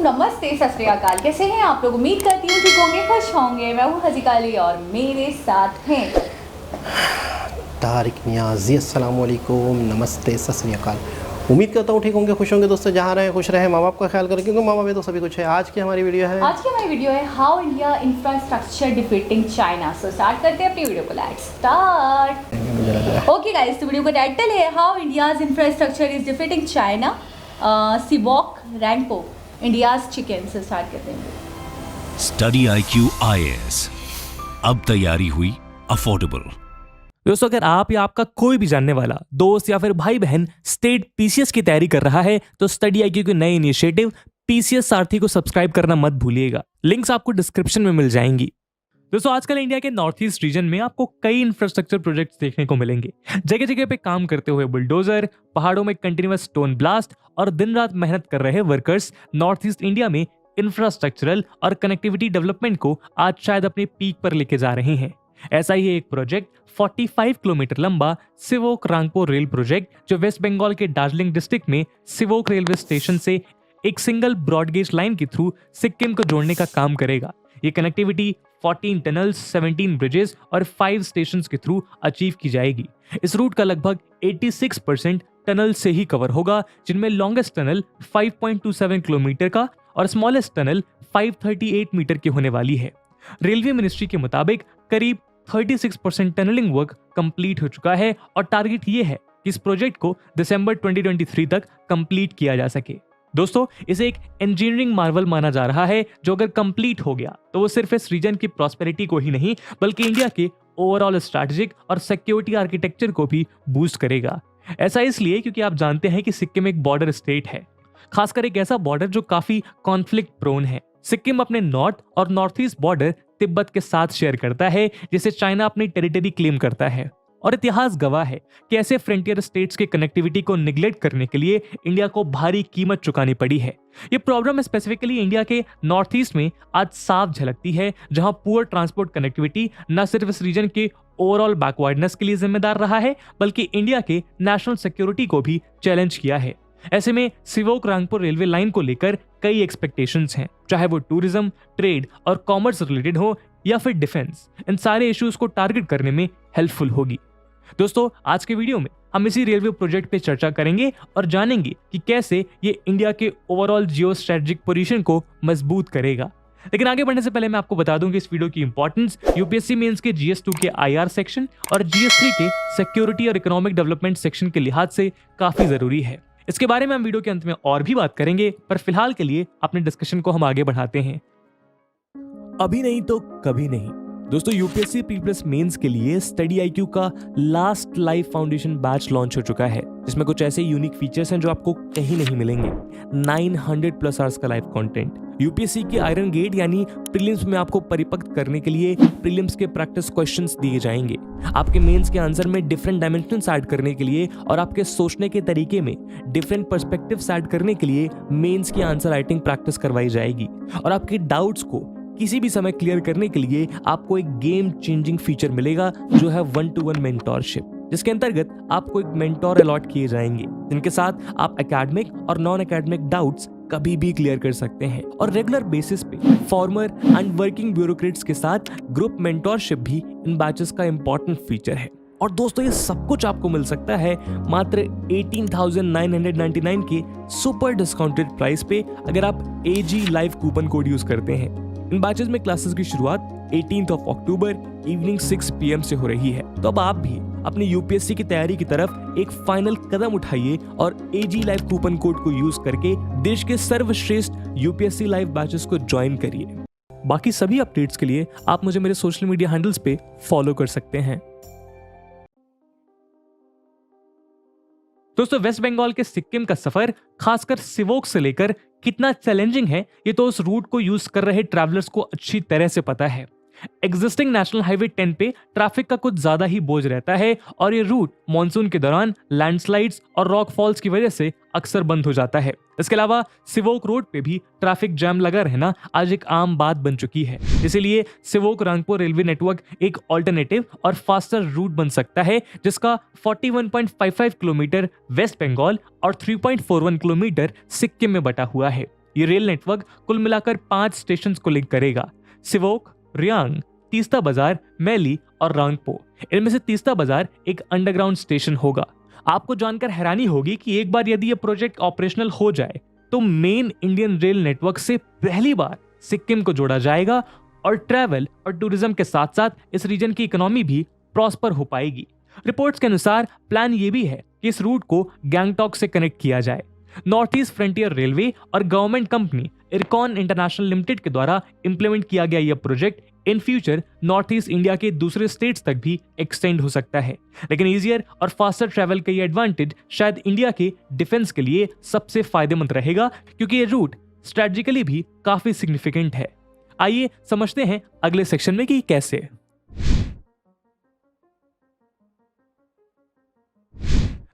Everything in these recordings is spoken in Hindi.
नमस्ते, सत श्री अकाल। कैसे हैं आप लोग? उम्मीद करती हूँ ठीक होंगे, खुश होंगे। मैं हूँ हजीका अली और मेरे साथ हैं तारिक नियाज़ी। अस्सलाम वालेकुम, नमस्ते, सत श्री अकाल। उम्मीद करता हूँ ठीक होंगे, खुश होंगे। दोस्तों जहाँ रहे खुश रहे, माँ बाप का ख्याल करें क्योंकि माँ बाप है तो सभी कुछ है। आज की हमारी वीडियो है how India infrastructure defeating China. So start करते हैं अपनी वीडियो को। Let's start. ओके गाइस, तो वीडियो का टाइटल है how India's infrastructure is defeating China. Sivok Rangpo India's chicken से स्टार्ट करते हैं। स्टडी IQ IAS, अब तैयारी हुई अफोर्डेबल। दोस्तों, अगर आप या आपका कोई भी जानने वाला दोस्त या फिर भाई बहन स्टेट PCS की तैयारी कर रहा है तो स्टडी IQ के नए इनिशिएटिव PCS सारथी को सब्सक्राइब करना मत भूलिएगा। लिंक्स आपको डिस्क्रिप्शन में मिल जाएंगी। दोस्तों, आजकल इंडिया के नॉर्थ ईस्ट रीजन में आपको कई इंफ्रास्ट्रक्चर प्रोजेक्ट्स देखने को मिलेंगे। जगह जगह पे काम करते हुए बुलडोजर, पहाड़ों में कंटिन्यूअस स्टोन ब्लास्ट और दिन रात मेहनत कर रहे वर्कर्स नॉर्थ ईस्ट इंडिया में इंफ्रास्ट्रक्चरल और कनेक्टिविटी डेवलपमेंट को आज शायद अपने पीक पर लेके जा रहे हैं। ऐसा ही एक प्रोजेक्ट 45 किलोमीटर लंबा सिवोक रांगपो रेल प्रोजेक्ट, जो वेस्ट बंगाल के दार्जिलिंग डिस्ट्रिक्ट में सिवोक रेलवे स्टेशन से एक सिंगल ब्रॉडगेज लाइन के थ्रू सिक्किम को जोड़ने का काम करेगा। ये कनेक्टिविटी 14 टनल्स, 17 ब्रिजेस और 5 स्टेशन के थ्रू अचीव की जाएगी। इस रूट का लगभग 86% टनल से ही कवर होगा, जिनमें लॉन्गेस्ट टनल 5.27 किलोमीटर का और स्मॉलेस्ट टनल 538 मीटर की होने वाली है। रेलवे मिनिस्ट्री के मुताबिक करीब 36% टनलिंग वर्क कंप्लीट हो चुका है और टारगेट ये है कि इस प्रोजेक्ट को दिसंबर 2023 तक कंप्लीट किया जा सके। दोस्तों, इसे एक इंजीनियरिंग मार्वल माना जा रहा है, जो अगर कंप्लीट हो गया तो वो सिर्फ इस रीजन की प्रॉस्पेरिटी को ही नहीं बल्कि इंडिया के ओवरऑल स्ट्रैटेजिक और सिक्योरिटी आर्किटेक्चर को भी बूस्ट करेगा। ऐसा इसलिए क्योंकि आप जानते हैं कि सिक्किम एक बॉर्डर स्टेट है, खासकर एक ऐसा बॉर्डर जो काफी कॉन्फ्लिक्ट प्रोन है। सिक्किम अपने नॉर्थ और नॉर्थ ईस्ट बॉर्डर तिब्बत के साथ शेयर करता है, जिसे चाइना अपनी टेरिटरी क्लेम करता है। और इतिहास गवाह है कि ऐसे फ्रंटियर स्टेट्स के कनेक्टिविटी को निगलेक्ट करने के लिए इंडिया को भारी कीमत चुकानी पड़ी है। ये प्रॉब्लम स्पेसिफिकली इंडिया के नॉर्थ ईस्ट में आज साफ झलकती है, जहां पुअर ट्रांसपोर्ट कनेक्टिविटी न सिर्फ इस रीजन के ओवरऑल बैकवर्डनेस के लिए जिम्मेदार रहा है बल्कि इंडिया के नेशनल सिक्योरिटी को भी चैलेंज किया है। ऐसे में सिवोक रांगपो रेलवे लाइन को लेकर कई एक्सपेक्टेशंस हैं, चाहे वो टूरिज्म, ट्रेड और कॉमर्स रिलेटेड हो या फिर डिफेंस। इन सारे इश्यूज को टारगेट करने में हेल्पफुल होगी। दोस्तों, आज के वीडियो में हम इसी रेलवे प्रोजेक्ट पे चर्चा करेंगे और जानेंगे कि कैसे ये इंडिया के ओवरऑल जियो स्ट्रेटेजिक पोजीशन को मजबूत करेगा। लेकिन आगे बढ़ने से पहले मैं आपको बता दूं कि इस वीडियो की इंपॉर्टेंस UPSC मेंस के GS2 के IR सेक्शन और GS3 के सिक्योरिटी और इकोनॉमिक डेवलपमेंट सेक्शन के लिहाज से काफी जरूरी है। इसके बारे में हम वीडियो के अंत में और भी बात करेंगे, पर फिलहाल के लिए अपने डिस्कशन को हम आगे बढ़ाते हैं। अभी नहीं तो कभी नहीं। दोस्तों, UPSC प्रीप्लस मेंस के लिए स्टडी IQ का last live foundation batch launch हो चुका है, जिसमें कुछ ऐसे यूनिक फीचर्स हैं जो आपको कहीं नहीं मिलेंगे। 900+ आवर्स का लाइव कंटेंट, UPSC के आयरन गेट यानी प्रीलिम्स में आपको परिपक्व करने के लिए प्रीलिम्स के प्रैक्टिस क्वेश्चंस दिए जाएंगे। आपके मेंस के आंसर में डिफरेंट डायमेंशंस ऐड करने के लिए और आपके सोचने के तरीके में डिफरेंट पर्सपेक्टिव्स ऐड करने के लिए मेंस की आंसर राइटिंग प्रैक्टिस करवाई जाएगी। और आपके डाउट्स को किसी भी समय क्लियर करने के लिए आपको एक गेम चेंजिंग फीचर मिलेगा, जो है 1-to-1 मेंटोरशिप, जिसके अंतर्गत आपको एक मेंटोर अलॉट किए जाएंगे, जिनके साथ आप एकेडमिक और नॉन एकेडमिक डाउट्स कभी भी क्लियर कर सकते हैं। और रेगुलर बेसिस पे फॉर्मर एंड वर्किंग ब्यूरोक्रेट्स के साथ ग्रुप मेंटोरशिप भी इन बैचेस का इंपॉर्टेंट फीचर है। और दोस्तों, ये सब कुछ आपको मिल सकता है मात्र 18,999 के सुपर डिस्काउंटेड प्राइस पे, अगर आप AG live coupon code use करते हैं। इन बैचेस में क्लासेस की शुरुआत 18 अक्टूबर इवनिंग 6 PM से हो रही है। तो अब आप भी अपनी UPSC की तैयारी की तरफ एक फाइनल कदम उठाइए और AG लाइव कूपन कोड को यूज करके देश के सर्वश्रेष्ठ UPSC लाइव बैचेस को ज्वाइन करिए। बाकी सभी अपडेट्स के लिए आप मुझे मेरे सोशल मीडिया हैंडल्स पे फॉलो कर सकते हैं। दोस्तों, वेस्ट बंगाल के सिक्किम का सफर खासकर सिवोक से लेकर कितना चैलेंजिंग है, ये तो उस रूट को यूज कर रहे ट्रैवलर्स को अच्छी तरह से पता है। एग्जिस्टिंग नेशनल हाईवे 10 पे ट्रैफिक का कुछ ज्यादा ही बोझ रहता है और ये रूट मॉनसून के दौरान लैंडस्लाइड्स और रॉक फॉल्स की वजह से अक्सर बंद हो जाता है। इसके अलावा सिवोक रोड पे भी ट्रैफिक जैम लगा रहना आज एक आम बात बन चुकी है। इसीलिए सिवोक रांगपो रेलवे नेटवर्क एक ऑल्टरनेटिव और फास्टर रूट बन सकता है, जिसका 41.55 किलोमीटर वेस्ट बंगाल और 3.41 किलोमीटर सिक्किम में बटा हुआ है। ये रेल नेटवर्क कुल मिलाकर 5 स्टेशन को लिंक करेगा, सिवोक, रियांग, तीस्ता बाजार, मैली और रांगपो। इनमें से तीस्ता बाजार एक अंडरग्राउंड स्टेशन होगा। आपको जानकर हैरानी होगी कि एक बार यदि ये प्रोजेक्ट ऑपरेशनल हो जाए तो मेन इंडियन रेल नेटवर्क से पहली बार सिक्किम को जोड़ा जाएगा और ट्रैवल और टूरिज्म के साथ साथ इस रीजन की इकोनॉमी भी प्रॉस्पर हो पाएगी। रिपोर्ट्स के अनुसार प्लान ये भी है कि इस रूट को गैंगटॉक से कनेक्ट किया जाए। नॉर्थ ईस्ट फ्रंटियर रेलवे और government company IRCON international limited के द्वारा इंप्लीमेंट किया गया यह project in future north east India के दूसरे स्टेट्स तक भी एक्सटेंड हो सकता है। लेकिन इजियर और फास्टर ट्रैवल का ये एडवांटेज शायद इंडिया के डिफेंस के लिए सबसे फायदेमंद रहेगा, क्योंकि ये रूट स्ट्रेटेजिकली भी काफी सिग्निफिकेंट है। आइए समझते हैं अगले सेक्शन में कि कैसे।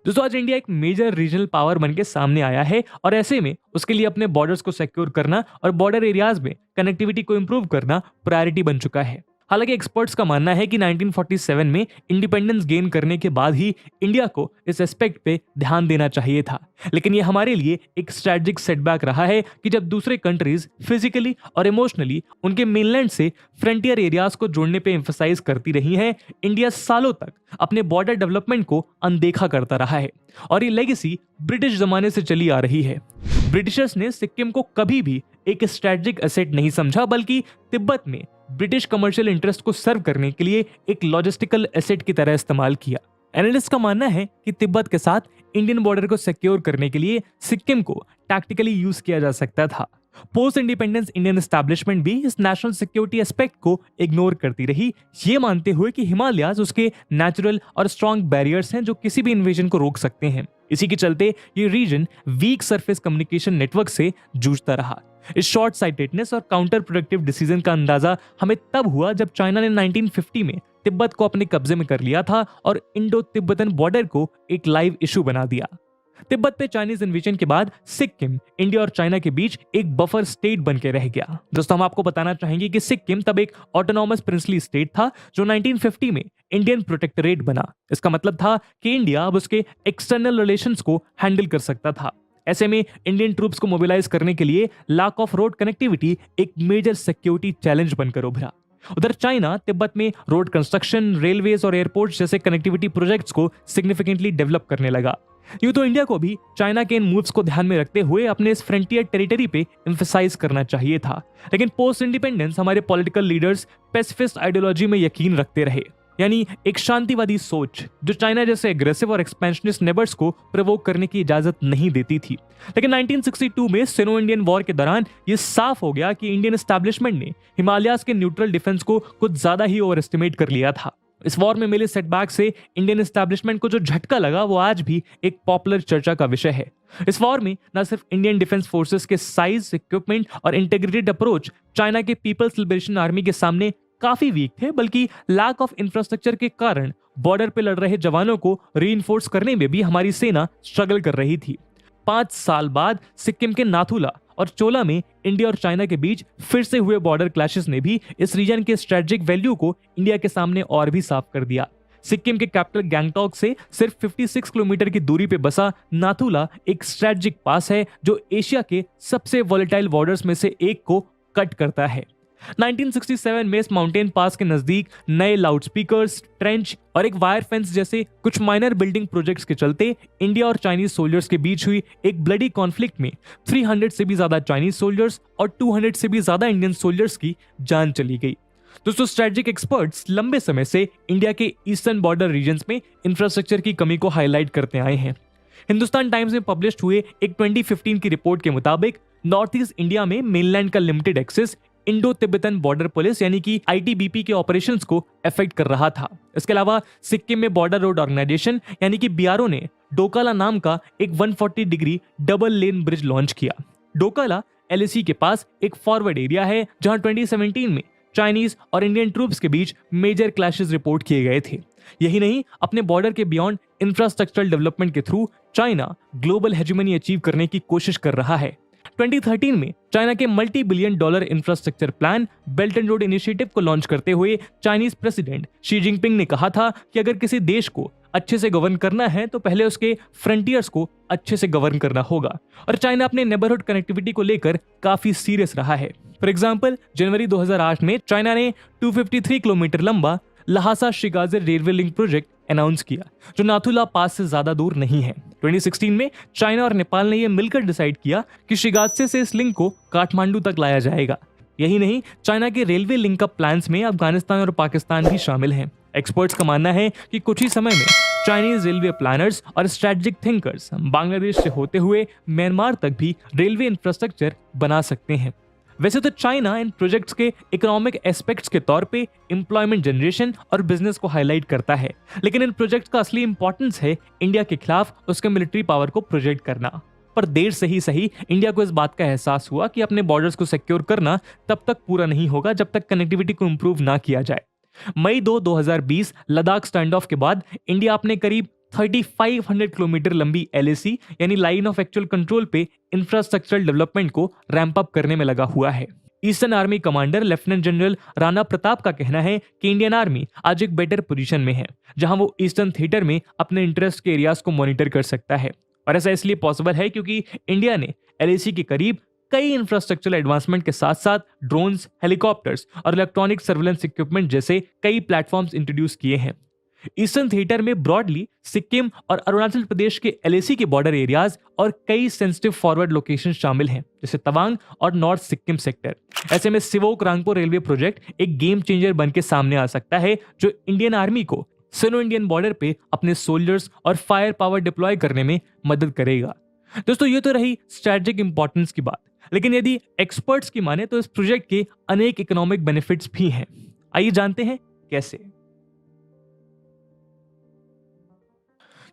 दोस्तों, आज इंडिया एक मेजर रीजनल पावर बनके सामने आया है और ऐसे में उसके लिए अपने बॉर्डर्स को सिक्योर करना और बॉर्डर एरियाज में कनेक्टिविटी को इंप्रूव करना प्रायोरिटी बन चुका है। हालांकि एक्सपर्ट्स का मानना है कि 1947 में इंडिपेंडेंस गेन करने के बाद ही इंडिया को इस एस्पेक्ट पे ध्यान देना चाहिए था, लेकिन ये हमारे लिए एक स्ट्रेटेजिक सेटबैक रहा है कि जब दूसरे कंट्रीज फिजिकली और इमोशनली उनके मेनलैंड से फ्रंटियर एरियाज को जोड़ने पे एम्फसाइज करती रही है, इंडिया सालों तक अपने बॉर्डर डेवलपमेंट को अनदेखा करता रहा है और ये लेगेसी ब्रिटिश जमाने से चली आ रही है। ब्रिटिशर्स ने सिक्किम को कभी भी एक स्ट्रेटेजिक एसेट नहीं समझा, बल्कि तिब्बत में ब्रिटिश कमर्शियल इंटरेस्ट को सर्व करने के लिए एक लॉजिस्टिकल एसेट की तरह इस्तेमाल किया। एनालिस्ट का मानना है कि तिब्बत के साथ इंडियन बॉर्डर को सिक्योर करने के लिए सिक्किम को टैक्टिकली यूज किया जा सकता था। पोस्ट इंडिपेंडेंस इंडियन एस्टैब्लिशमेंट भी इस नेशनल सिक्योरिटी एस्पेक्ट को इग्नोर करती रही, ये मानते हुए कि हिमालयाज उसके नेचुरल और स्ट्रॉन्ग बैरियर्स हैं जो किसी भी इन्वेजन को रोक सकते हैं। इसी के चलते ये region weak surface communication network से जूझता रहा। इस शॉर्ट साइटेडनेस और काउंटर प्रोडक्टिव डिसीजन का अंदाजा हमें तब हुआ जब चाइना ने 1950 में तिब्बत को अपने कब्जे में कर लिया था और इंडो तिब्बतन बॉर्डर को एक लाइव इशू बना दिया। तिब्बत पे चाइनीज इन्वेजन के बाद सिक्किम इंडिया और चाइना के बीच एक बफर स्टेट बन के रह गया। दोस्तों, हम आपको बताना चाहेंगे कि सिक्किम तब एक ऑटोनॉमस प्रिंसली स्टेट था जो 1950 में इंडियन प्रोटेक्टोरेट बना। इसका मतलब था कि इंडिया अब उसके एक्सटर्नल रिलेशंस को हैंडल कर सकता था। ऐसे में इंडियन ट्रूप्स को मोबिलाइज करने के लिए लैक ऑफ रोड कनेक्टिविटी एक मेजर सिक्योरिटी चैलेंज बनकर उभरा। उधर चाइना तिब्बत में रोड कंस्ट्रक्शन, रेलवेज और एयरपोर्ट जैसे कनेक्टिविटी प्रोजेक्ट्स को सिग्निफिकेंटली डेवलप करने लगा। यूं तो इंडिया को भी चाइना के इन मूव्स को ध्यान में रखते हुए अपने इस फ्रंटियर टेरिटरी पे एम्फसाइज करना चाहिए था, लेकिन पोस्ट इंडिपेंडेंस हमारे पॉलिटिकल लीडर्स पेसिफिस्ट आइडियोलॉजी में यकीन रखते रहे, यानी एक शांतिवादी सोच जो चाइना जैसे एग्रेसिव और एक्सपेंशनिस्ट नेबर्स को प्रोवोक करने की इजाजत नहीं देती थी। लेकिन 1962 में सिनो इंडियन वॉर के दौरान ये साफ हो गया कि इंडियन एस्टैब्लिशमेंट ने हिमालयाज के न्यूट्रल डिफेंस को कुछ ज्यादा ही ओवर एस्टिमेट कर लिया था। इस वॉर में मिले सेटबैक से इंडियन एस्टैब्लिशमेंट को जो झटका लगा वो आज भी एक पॉपुलर चर्चा का विषय है। इस वॉर में न सिर्फ इंडियन डिफेंस फोर्सेस के साइज, इक्विपमेंट और इंटीग्रेटेड अप्रोच चाइना के पीपल्स लिबरेशन आर्मी के सामने काफी वीक थे, बल्कि लैक ऑफ इंफ्रास्ट्रक्चर के कारण बॉर्डर पे लड़ रहे जवानों को रीइंफोर्स करने में भी हमारी सेना स्ट्रगल कर रही थी। 5 साल बाद सिक्किम के नाथुला और चोला में इंडिया और चाइना के बीच फिर से हुए बॉर्डर क्लैशेस ने भी इस रीजन के स्ट्रेटेजिक वैल्यू को इंडिया के सामने और भी साफ कर दिया। सिक्किम के कैपिटल गैंगटॉक से सिर्फ 56 किलोमीटर की दूरी पे बसा नाथुला एक स्ट्रेटेजिक पास है जो एशिया के सबसे वॉलेटाइल बॉर्डर्स में से एक को कट करता है। 1967 में इस माउंटेन पास के नजदीक नए लाउडस्पीकर्स, ट्रेंच और एक वायर फेंस जैसे कुछ माइनर बिल्डिंग प्रोजेक्ट्स के चलते इंडिया और चाइनीज सोल्जर्स के बीच हुई एक ब्लडी कॉन्फ्लिक्ट में 300 से भी ज्यादा चाइनीज सोल्जर्स और 200 से भी ज्यादा इंडियन सोल्जर्स की जान चली गई। दोस्तों, स्ट्रेटेजिक एक्सपर्ट्स लंबे समय से इंडिया के ईस्टर्न बॉर्डर रीजन्स में इंफ्रास्ट्रक्चर की कमी को हाईलाइट करते आए हैं। हिंदुस्तान टाइम्स में पब्लिश हुए एक 2015 की रिपोर्ट के मुताबिक नॉर्थ ईस्ट इंडिया में मेनलैंड का limited access Indo Tibetan border police यानी कि आईटीबीपी के ऑपरेशंस को अफेक्ट कर रहा था। इसके अलावा सिक्किम में बॉर्डर रोड ऑर्गेनाइजेशन यानी कि बीआरओ ने डोकाला नाम का एक 140 degree double lane bridge launch किया। डोकाला एलएसी के पास एक फॉरवर्ड एरिया है जहां 2017 में चाइनीज और इंडियन ट्रूप्स के बीच मेजर क्लैशेस रिपोर्ट किए गए थे। यही नहीं, अपने बॉर्डर के बियॉन्ड इंफ्रास्ट्रक्चरल डेवलपमेंट के through China global hegemony achieve करने की कोशिश कर रहा है। 2013 में चाइना के multi billion dollar infrastructure plan belt and road initiative को लॉन्च करते हुए चाइनीज प्रेसिडेंट शी जिनपिंग ने कहा था कि अगर किसी देश को अच्छे से गवर्न करना है तो पहले उसके फ्रंटियर्स को अच्छे से गवर्न करना होगा। और चाइना अपने नेबरहुड कनेक्टिविटी को लेकर काफी सीरियस रहा है। फॉर एग्जाम्पल, जनवरी 2008 में चाइना ने 253 किलोमीटर लंबा Lhasa Shigatse railway link project announce किया, जो नाथुला पास से ज्यादा दूर नहीं है। 2016 में चाइना और नेपाल ने यह मिलकर डिसाइड किया कि शिगात्से से इस लिंक को काठमांडू तक लाया जाएगा। यही नहीं, चाइना के रेलवे लिंक का प्लान्स में अफगानिस्तान और पाकिस्तान भी शामिल हैं। एक्सपर्ट्स का मानना है कि कुछ ही समय में चाइनीज रेलवे प्लानर्स और स्ट्रेटेजिक थिंकर्स बांग्लादेश से होते हुए म्यांमार तक भी रेलवे इंफ्रास्ट्रक्चर बना सकते हैं। वैसे तो चाइना इन प्रोजेक्ट्स के इकोनॉमिक एस्पेक्ट्स के तौर पे एम्प्लॉयमेंट जनरेशन और बिजनेस को हाईलाइट करता है, लेकिन इन प्रोजेक्ट्स का असली इंपॉर्टेंस है इंडिया के खिलाफ उसके मिलिट्री पावर को प्रोजेक्ट करना। पर देर से ही सही इंडिया को इस बात का एहसास हुआ कि अपने बॉर्डर्स को सिक्योर करना तब तक पूरा नहीं होगा जब तक कनेक्टिविटी को इंप्रूव ना किया जाए। मई 2020 लद्दाख स्टैंड ऑफ के बाद इंडिया अपने करीब 3500 किलोमीटर लंबी LAC यानी लाइन ऑफ एक्चुअल कंट्रोल पे इंफ्रास्ट्रक्चरल डेवलपमेंट को रैंप अप करने में लगा हुआ है। Eastern army commander lieutenant general Rana Pratap का कहना है कि इंडियन आर्मी आज एक बेटर पोजीशन में है, जहां वो ईस्टर्न थिएटर में अपने इंटरेस्ट के एरियाज को मॉनिटर कर सकता है। और ऐसा इसलिए पॉसिबल है क्योंकि इंडिया ने LAC के करीब कई इंफ्रास्ट्रक्चरल एडवांसमेंट के साथ साथ ड्रोन्स, हेलीकॉप्टर्स और इलेक्ट्रॉनिक सर्वेलेंस इक्विपमेंट जैसे कई प्लेटफॉर्म्स इंट्रोड्यूस किए हैं। ईस्टर्न थिएटर में ब्रॉडली सिक्किम और अरुणाचल प्रदेश के LAC के बॉर्डर एरियाज और कई सेंसिटिव फॉरवर्ड लोकेशन शामिल हैं, जैसे तवांग और नॉर्थ सिक्किम सेक्टर। ऐसे में सिवोक रांगपो रेलवे प्रोजेक्ट एक गेम चेंजर बन के सामने आ सकता है, जो इंडियन आर्मी को सिनो इंडियन बॉर्डर पे अपने सोल्जर्स और फायर पावर डिप्लॉय करने में मदद करेगा। दोस्तों, ये तो रही स्ट्रेटेजिक इंपॉर्टेंस की बात, लेकिन यदि एक्सपर्ट्स की माने तो इस प्रोजेक्ट के अनेक इकोनॉमिक बेनिफिट्स भी हैं। आइए जानते हैं कैसे।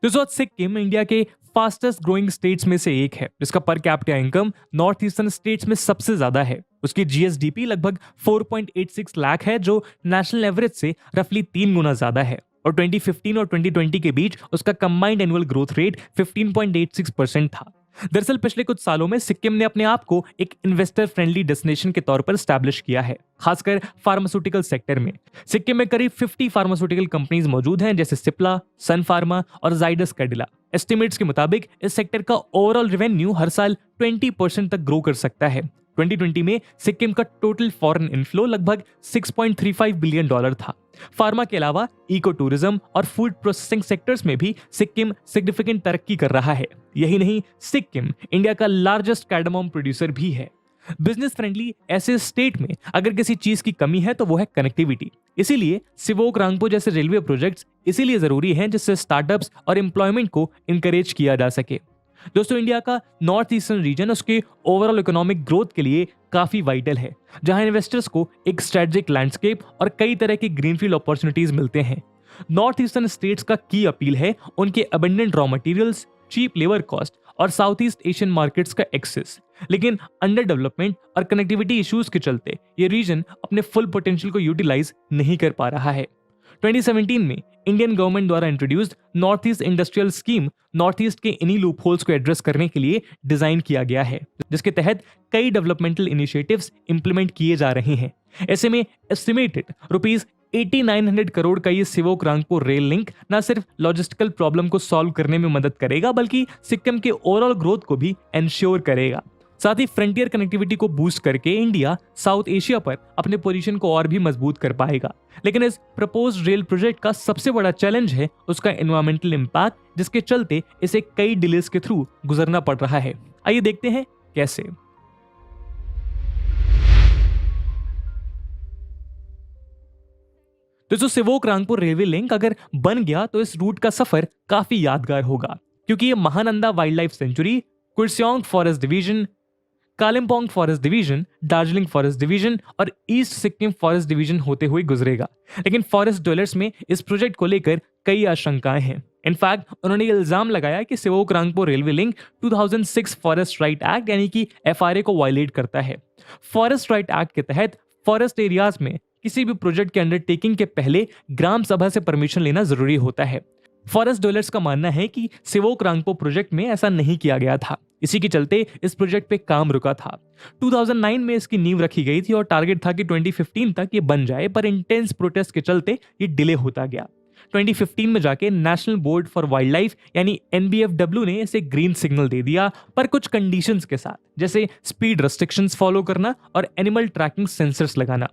दोस्तों, सिक्किम इंडिया के फास्टेस्ट ग्रोइंग स्टेट्स में से एक है, जिसका per capita income north eastern states में सबसे ज्यादा है। उसकी GSDP लगभग 4.86 लाख है, जो नेशनल एवरेज से रफली 3 गुना ज्यादा है। और 2015 और 2020 के बीच उसका कंबाइंड एनुअल ग्रोथ रेट 15.86% था। दरअसल पिछले कुछ सालों में सिक्किम ने अपने आप को एक इन्वेस्टर फ्रेंडली डेस्टिनेशन के तौर पर स्टैब्लिश किया है, खासकर फार्मास्यूटिकल सेक्टर में। सिक्किम में करीब 50 फार्मास्यूटिकल कंपनीज मौजूद हैं, जैसे सिप्ला, सन फार्मा और जाइडस कैडिला। एस्टिमेट्स के मुताबिक इस सेक्टर का ओवरऑल रेवेन्यू हर साल 20% तक ग्रो कर सकता है। 2020 में सिक्किम का टोटल फॉरेन इनफ्लो लगभग $6.35 बिलियन था। फार्मा के अलावा इको टूरिज्म और फूड प्रोसेसिंग सेक्टर्स में भी सिक्किम सिग्निफिकेंट तरक्की कर रहा है। यही नहीं, सिक्किम इंडिया का लार्जेस्ट कार्डामोम प्रोड्यूसर भी है। बिजनेस फ्रेंडली ऐसे स्टेट में अगर किसी चीज की कमी है तो वो है कनेक्टिविटी। इसीलिए सिवोक रांगपो जैसे रेलवे प्रोजेक्ट्स इसीलिए जरूरी हैं, जिससे स्टार्टअप्स और एम्प्लॉयमेंट को इंकरेज किया जा सके। दोस्तों, इंडिया का नॉर्थ ईस्टर्न रीजन उसके ओवरऑल इकोनॉमिक ग्रोथ के लिए काफी वाइटल है, जहां इन्वेस्टर्स को एक स्ट्रेटेजिक लैंडस्केप और कई तरह की ग्रीनफील्ड अपॉर्चुनिटीज मिलते हैं। नॉर्थ ईस्टर्न स्टेट्स का की अपील है उनके abundant raw materials, cheap labour cost और साउथ ईस्ट एशियन मार्केट्स का एक्सेस। लेकिन अंडर डेवलपमेंट और कनेक्टिविटी इश्यूज के चलते ये रीजन अपने फुल पोटेंशियल को यूटिलाइज नहीं कर पा रहा है। 2017 में इंडियन गवर्नमेंट द्वारा introduced north east industrial scheme north east के इन्हीं लूप होल्स को एड्रेस करने के लिए डिजाइन किया गया है, जिसके तहत कई डेवलपमेंटल इनिशिएटिव्स इंप्लीमेंट किए जा रहे हैं। ऐसे में एस्टिमेटेड ₹8900 करोड़ का ये सिवोक रांगपो रेल लिंक न सिर्फ लॉजिस्टिकल प्रॉब्लम को सॉल्व करने में मदद करेगा, बल्कि सिक्किम के ओवरऑल ग्रोथ को भी एंश्योर करेगा। साथ ही फ्रंटियर कनेक्टिविटी को बूस्ट करके इंडिया साउथ एशिया पर अपने पोजीशन को और भी मजबूत कर पाएगा। लेकिन इस प्रपोज्ड रेल प्रोजेक्ट का सबसे बड़ा चैलेंज है उसका एनवायरमेंटल इम्पैक्ट, जिसके चलते इसे कई डिलेस के थ्रू गुजरना पड़ रहा है। आइए देखते हैं कैसे। दोस्तों, सिवोक रांगपो रेलवे लिंक अगर बन गया तो इस रूट का सफर काफी यादगार होगा, क्योंकि ये Mahananda wildlife sanctuary, Kurseong forest division, Kalimpong forest division, Darjeeling forest division और ईस्ट सिक्किम फॉरेस्ट डिवीजन होते हुए गुजरेगा। लेकिन फॉरेस्ट डवेलर्स में इस प्रोजेक्ट को लेकर कई आशंकाएं हैं। इनफैक्ट उन्होंने इल्जाम लगाया कि Sivok Rangpo railway link 2006 forest right act यानी कि FRA को वायलेट करता है। फॉरेस्ट राइट एक्ट के तहत फॉरेस्ट एरियाज में किसी भी प्रोजेक्ट के अंडरटेकिंग के पहले ग्राम सभा से परमिशन लेना जरूरी होता है। फॉरेस्ट डवेलर्स का मानना है कि सिवोक रांगपो प्रोजेक्ट में ऐसा नहीं किया गया था, इसी के चलते इस प्रोजेक्ट पे काम रुका था। 2009 में इसकी नींव रखी गई थी और टारगेट था कि 2015 तक ये बन जाए, पर इंटेंस प्रोटेस्ट के चलते ये डिले होता गया। 2015 में जाके national board for wild life यानी NBFW ने इसे ग्रीन सिग्नल दे दिया, पर कुछ कंडीशंस के साथ, जैसे स्पीड रेस्ट्रिक्शंस फॉलो करना और एनिमल ट्रैकिंग सेंसर्स लगाना।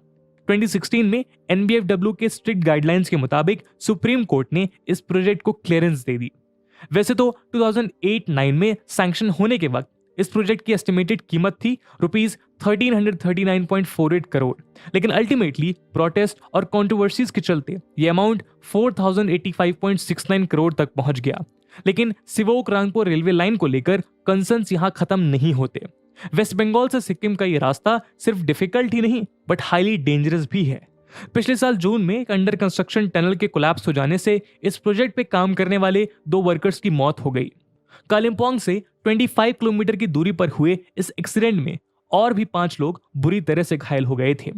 2016 में NBFW के स्ट्रिक्ट गाइडलाइंस के मुताबिक सुप्रीम कोर्ट ने इस प्रोजेक्ट को क्लियरेंस दे दी। वैसे तो 2008-9 में सैंक्शन होने के वक्त इस प्रोजेक्ट की एस्टिमेटेड कीमत थी ₹1339.48 करोड़, लेकिन अल्टीमेटली प्रोटेस्ट और कंट्रोवर्सीज के चलते ये अमाउंट 4085.69 करोड़ तक पहुंच गया। लेकिन सिवोक रांगपुर रेलवे लाइन को लेकर कंसर्न्स यहां खत्म नहीं होते। वेस्ट बंगाल से सिक्किम का ये रास्ता सिर्फ डिफिकल्ट ही नहीं बट हाईली डेंजरस भी है। पिछले साल जून में एक अंडर कंस्ट्रक्शन टनल के कोलैप्स हो जाने से इस प्रोजेक्ट पे काम करने वाले 2 वर्कर्स की मौत हो गई। कालिम्पोंग से 25 किलोमीटर की दूरी पर हुए इस एक्सीडेंट में और भी 5 लोग बुरी तरह से घायल हो गए थे।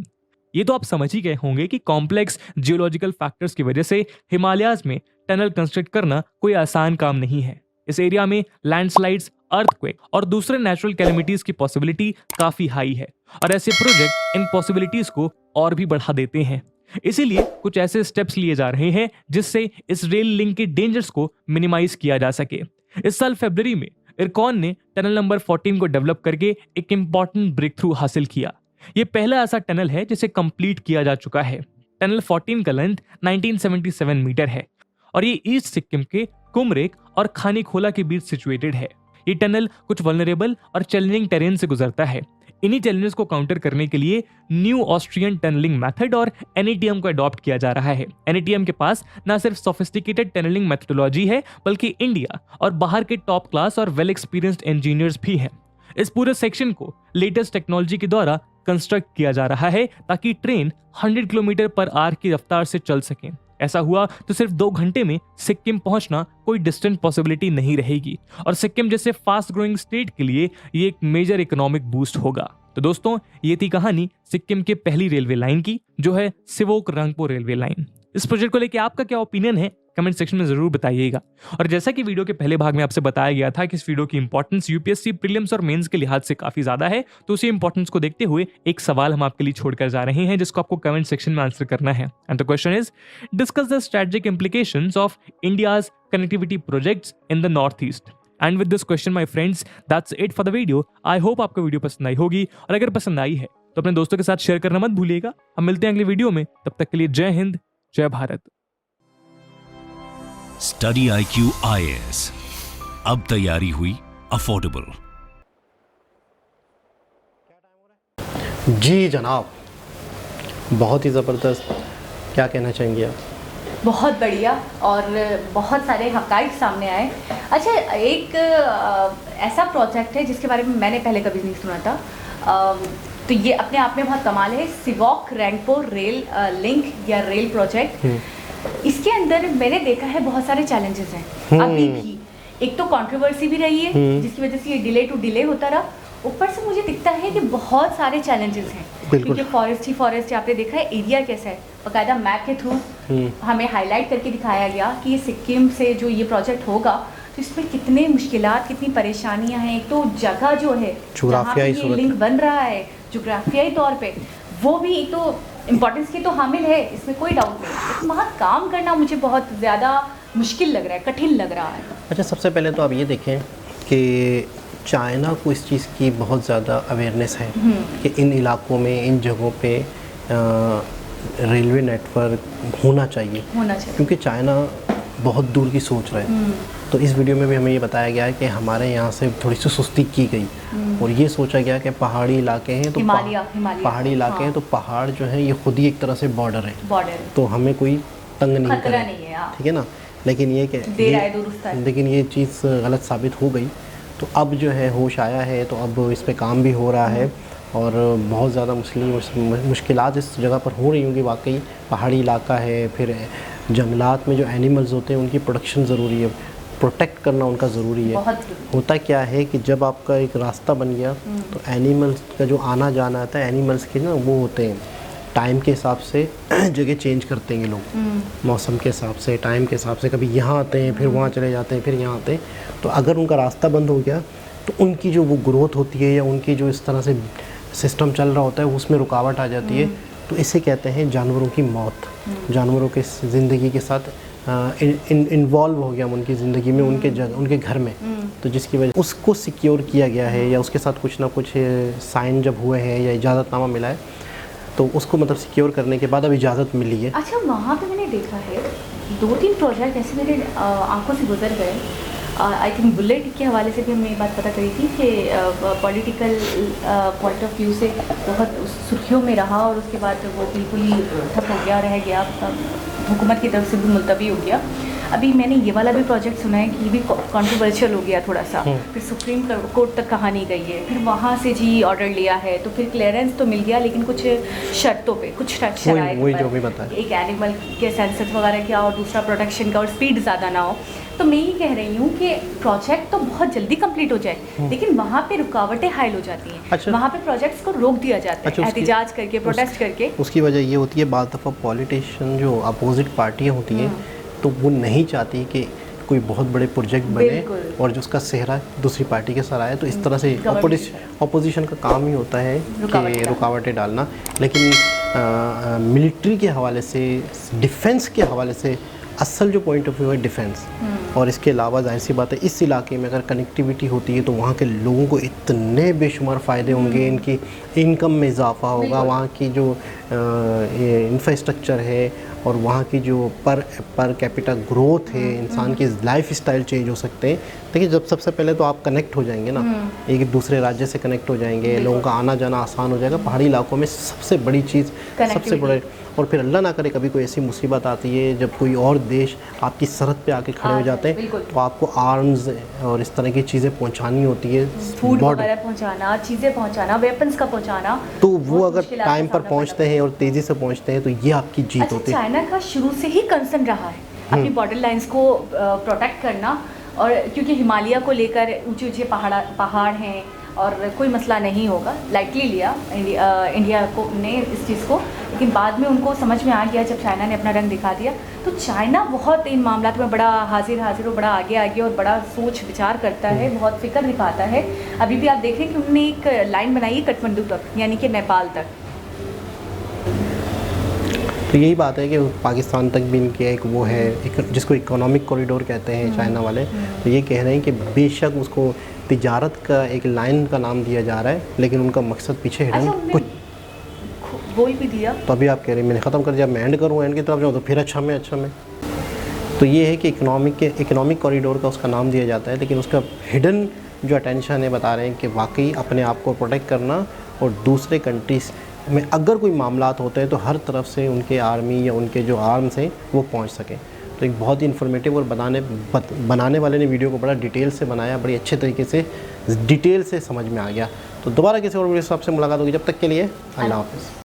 ये तो आप समझ ही गए होंगे कि कॉम्प्लेक्स जियोलॉजिकल फैक्टर्स की वजह से हिमालयाज में टनल कंस्ट्रक्ट करना कोई आसान काम नहीं है। इस एरिया में लैंडस्लाइड्स, अर्थक्वेक और दूसरे नेचुरल कैलेमिटीज की पॉसिबिलिटी काफी हाई है और ऐसे प्रोजेक्ट इन पॉसिबिलिटीज को और भी बढ़ा देते हैं। इसीलिए कुछ ऐसे स्टेप्स लिए जा रहे हैं जिससे इस रेल लिंक के डेंजर्स को मिनिमाइज किया जा सके। इस साल फरवरी में इरकॉन ने टनल नंबर 14 को डेवलप करके एक इंपॉर्टेंट ब्रेक थ्रू हासिल किया। यह पहला ऐसा टनल है जिसे कंप्लीट किया जा चुका है। टनल 14 का लेंथ 1977 मीटर है और ये ईस्ट सिक्किम के कुमरेक और खानीखोला के बीच सिचुएटेड है। ये टनल कुछ वल्नरेबल और चैलेंजिंग टेरेन से गुजरता है। इन्हीं चैलेंजेस को काउंटर करने के लिए न्यू ऑस्ट्रियन टनलिंग मेथड और NATM को अडॉप्ट किया जा रहा है। NATM के पास न सिर्फ सोफिस्टिकेटेड टनलिंग मेथडोलॉजी है बल्कि इंडिया और बाहर के टॉप क्लास और वेल एक्सपीरियंस्ड इंजीनियर्स भी हैं। इस पूरे सेक्शन को लेटेस्ट टेक्नोलॉजी के द्वारा कंस्ट्रक्ट किया जा रहा है ताकि ट्रेन 100 किलोमीटर पर आवर की रफ्तार से चल सके। ऐसा हुआ तो सिर्फ 2 घंटे में सिक्किम पहुंचना कोई डिस्टेंट पॉसिबिलिटी नहीं रहेगी और सिक्किम जैसे फास्ट ग्रोइंग स्टेट के लिए ये एक मेजर इकोनॉमिक बूस्ट होगा। तो दोस्तों, ये थी कहानी सिक्किम के पहली रेलवे लाइन की, जो है सिवोक रांगपुर रेलवे लाइन। इस प्रोजेक्ट को लेकर आपका क्या ओपिनियन है कमेंट सेक्शन में जरूर बताइएगा। और जैसा कि वीडियो के पहले भाग में आपसे बताया गया था कि इस वीडियो की इंपॉर्टेंस यूपीएससी प्रीलिम्स और मेंस के लिहाज से काफी ज्यादा है, तो उसी इंपॉर्टेंस को देखते हुए एक सवाल हम आपके लिए छोड़कर जा रहे हैं जिसको आपको कमेंट सेक्शन में आंसर करना है। And the question is, discuss the strategic implications of India's connectivity projects in the north east. And with this question my friends, that's it for the video. I hope आपको वीडियो पसंद आई होगी और अगर पसंद आई है तो अपने दोस्तों के साथ शेयर करना मत भूलिएगा। हम मिलते हैं अगली वीडियो में, तब तक के लिए जय हिंद, जय भारत। स्टडी IQ IAS, अब तैयारी हुई अफोर्डेबल। जी जनाब, बहुत ही ज़बरदस्त। क्या कहना चाहेंगे आप? बहुत बढ़िया और बहुत सारे हक़ाइक़ सामने आए। अच्छा, एक ऐसा प्रोजेक्ट है जिसके बारे में मैंने पहले कभी नहीं सुना था, तो ये अपने आप में बहुत कमाल है। सिवोक रांगपुर रेल लिंक या रेल प्रोजेक्ट, इसके अंदर मैंने देखा है बहुत सारे चैलेंजेस हैं अभी भी। एक तो कंट्रोवर्सी भी रही है जिसकी वजह से ये डिले होता रहा। ऊपर से मुझे दिखता है कि बहुत सारे चैलेंजेस हैं क्योंकि फॉरेस्ट आपने देखा है एरिया कैसा है, बाकायदा मैप के थ्रू हमें हाईलाइट करके दिखाया गया कि ये सिक्किम से जो ये प्रोजेक्ट होगा तो इसमें कितने मुश्किलात, कितनी परेशानियां हैं। एक तो जगह जो है जहाँ पे ये लिंक बन रहा है, जोग्राफियाई तौर पे वो भी एक तो इम्पोर्टेंस की तो हामिल है, इसमें कोई डाउट नहीं। लेकिन वहाँ काम करना मुझे बहुत ज़्यादा मुश्किल लग रहा है, कठिन लग रहा है। अच्छा, सबसे पहले तो आप ये देखें कि चाइना को इस चीज़ की बहुत ज़्यादा अवेयरनेस है कि इन इलाकों में, इन जगहों पे रेलवे नेटवर्क होना चाहिए क्योंकि चाइना बहुत दूर की सोच रहा है। तो इस वीडियो में भी हमें ये बताया गया है कि हमारे यहाँ से थोड़ी सी सुस्ती की गई और ये सोचा गया कि पहाड़ी इलाके हैं तो पहाड़ी इलाके हैं तो पहाड़ जो है ये खुद ही एक तरह से बॉर्डर है, तो हमें कोई तंग नहीं करे, ठीक है ना। लेकिन ये चीज़ गलत साबित हो गई, तो अब जो है होश आया है, तो अब इस पे काम भी हो रहा है और बहुत ज़्यादा मुश्किलात इस जगह पर हो रही होंगी। वाकई पहाड़ी इलाका है, फिर जंगलात में जो एनिमल्स होते हैं उनकी प्रोटेक्शन ज़रूरी है, प्रोटेक्ट करना उनका ज़रूरी है। होता क्या है कि जब आपका एक रास्ता बन गया तो एनिमल्स का जो आना जाना आता है, एनिमल्स के ना वो होते हैं टाइम के हिसाब से जगह चेंज करते हैं ये लोग, मौसम के हिसाब से, टाइम के हिसाब से, कभी यहाँ आते हैं फिर वहाँ चले जाते हैं फिर यहाँ आते हैं। तो अगर उनका रास्ता बंद हो गया तो उनकी जो वो ग्रोथ होती है या उनकी जो इस तरह से सिस्टम चल रहा होता है उसमें रुकावट आ जाती है। तो इसे कहते हैं जानवरों की मौत, जानवरों के ज़िंदगी के साथ इन्वॉल्व हो गया हम उनकी ज़िंदगी में, उनके उनके घर में, तो जिसकी वजह उसको सिक्योर किया गया है या उसके साथ कुछ ना कुछ साइन जब हुए हैं या इजाज़तनामा मिला है, तो उसको मतलब सिक्योर करने के बाद अब इजाज़त मिली है। अच्छा, वहाँ पे मैंने देखा है 2-3 प्रोजेक्ट ऐसे मेरे आंखों से गुजर गए। आई थिंक बुलेट के हवाले से भी हमने ये बात पता करी थी कि पॉलिटिकल पॉइंट ऑफ व्यू से बहुत सुर्खियों में रहा और उसके बाद वो बिल्कुल ही ठप हो गया, रह गया, हुकूमत की तरफ से भी मुलतवी हो गया। अभी मैंने ये वाला भी प्रोजेक्ट सुना है कि ये भी कंट्रोवर्शियल हो गया थोड़ा सा, फिर सुप्रीम कोर्ट तक कहानी गई है, फिर वहाँ से जी ऑर्डर लिया है, तो फिर क्लियरेंस तो मिल गया लेकिन कुछ शर्तों पे, कुछ शराइत वही जो भी बताया, एक एनिमल के सेंसस वगैरह क्या और दूसरा प्रोटेक्शन का और स्पीड ज़्यादा ना हो। तो मैं ये कह रही हूँ कि प्रोजेक्ट तो बहुत जल्दी कंप्लीट हो जाए लेकिन वहाँ पे रुकावटें हाइल हो जाती हैं। अच्छा। वहाँ पे प्रोजेक्ट्स को रोक दिया जाता है एहतिजाज करके, प्रोटेस्ट करके। उसकी वजह ये होती है बाद दफ़ा पॉलिटिशियन जो अपोजिट पार्टियाँ होती हैं तो वो नहीं चाहती कि कोई बहुत बड़े प्रोजेक्ट बने और जो उसका सेहरा दूसरी पार्टी के सर आए, तो इस तरह से अपोजिशन का काम ही होता है कि रुकावटें डालना। लेकिन मिलिट्री के हवाले से, डिफेंस के हवाले से असल जो पॉइंट ऑफ व्यू है डिफेंस, और इसके अलावा जाहिर सी बात है इस इलाके में अगर कनेक्टिविटी होती है तो वहाँ के लोगों को इतने बेशुमार फ़ायदे होंगे, इनकी इनकम में इजाफा होगा, वहाँ की जो इंफ्रास्ट्रक्चर है और वहाँ की जो पर कैपिटा ग्रोथ है, इंसान की लाइफ स्टाइल चेंज हो सकते हैं। देखिए, जब सबसे पहले तो आप कनेक्ट हो जाएंगे ना, एक दूसरे राज्य से कनेक्ट हो जाएंगे, लोगों का आना जाना आसान हो जाएगा। पहाड़ी इलाकों में सबसे बड़ी चीज़, सबसे बड़े, और फिर अल्लाह ना करे कभी कोई ऐसी मुसीबत आती है जब कोई और देश आपकी सरहद पे आके खड़े हो जाते हैं, तो आपको आर्म्स और इस तरह की चीज़ें पहुंचानी होती है, फूड वगैरह पहुंचाना, चीज़ें पहुंचाना, वेपन्स का पहुंचाना, तो वो अगर टाइम पर पहुंचते हैं और तेज़ी से पहुंचते हैं तो ये आपकी जीत होती है। चाइना का शुरू से ही कंसर्न रहा है अपनी बॉर्डर लाइंस को प्रोटेक्ट करना, और क्योंकि हिमालय को लेकर ऊंचे ऊंचे पहाड़ हैं और कोई मसला नहीं होगा, लाइटली लिया इंडिया को ने इस चीज़ को। लेकिन बाद में उनको समझ में आ गया जब चाइना ने अपना रंग दिखा दिया, तो चाइना बहुत इन मामलों में बड़ा हाजिर और बड़ा आगे और बड़ा सोच विचार करता है, बहुत फिक्र दिखाता है। अभी भी आप देख रहे हैं कि उन्होंने एक लाइन बनाई है काठमांडू तक, यानी कि नेपाल तक। तो यही बात है कि पाकिस्तान तक भी इनके एक वो है, एक जिसको इकोनॉमिक कॉरिडोर कहते हैं चाइना वाले, तो ये कह रहे हैं कि बेशक उसको तिजारत का एक लाइन का नाम दिया जा रहा है लेकिन उनका मकसद पीछे हिडन कुछ बोल भी दिया। तो अभी आप कह रहे हैं मैंने ख़त्म कर दिया, मैं एंड करूँ, एंड की तरफ जाऊँ तो फिर अच्छा में तो ये है कि इकोनॉमिक कॉरिडोर का उसका नाम दिया जाता है, लेकिन उसका हिडन जो अटेंशन है बता रहे हैं कि वाकई अपने आप को प्रोटेक्ट करना और दूसरे कंट्रीज में अगर कोई मामलात होते हैं तो हर तरफ से उनके आर्मी या उनके जो आर्म्स हैं वो पहुंच सकें। तो एक बहुत ही इन्फॉर्मेटिव और बनाने वाले ने वीडियो को बड़ा डिटेल से बनाया, बड़ी अच्छे तरीके से डिटेल से समझ में आ गया। तो दोबारा किसी और वीडियो से आपसे मुलाकात होगी, जब तक के लिए अल्लाह हाफ़िज़।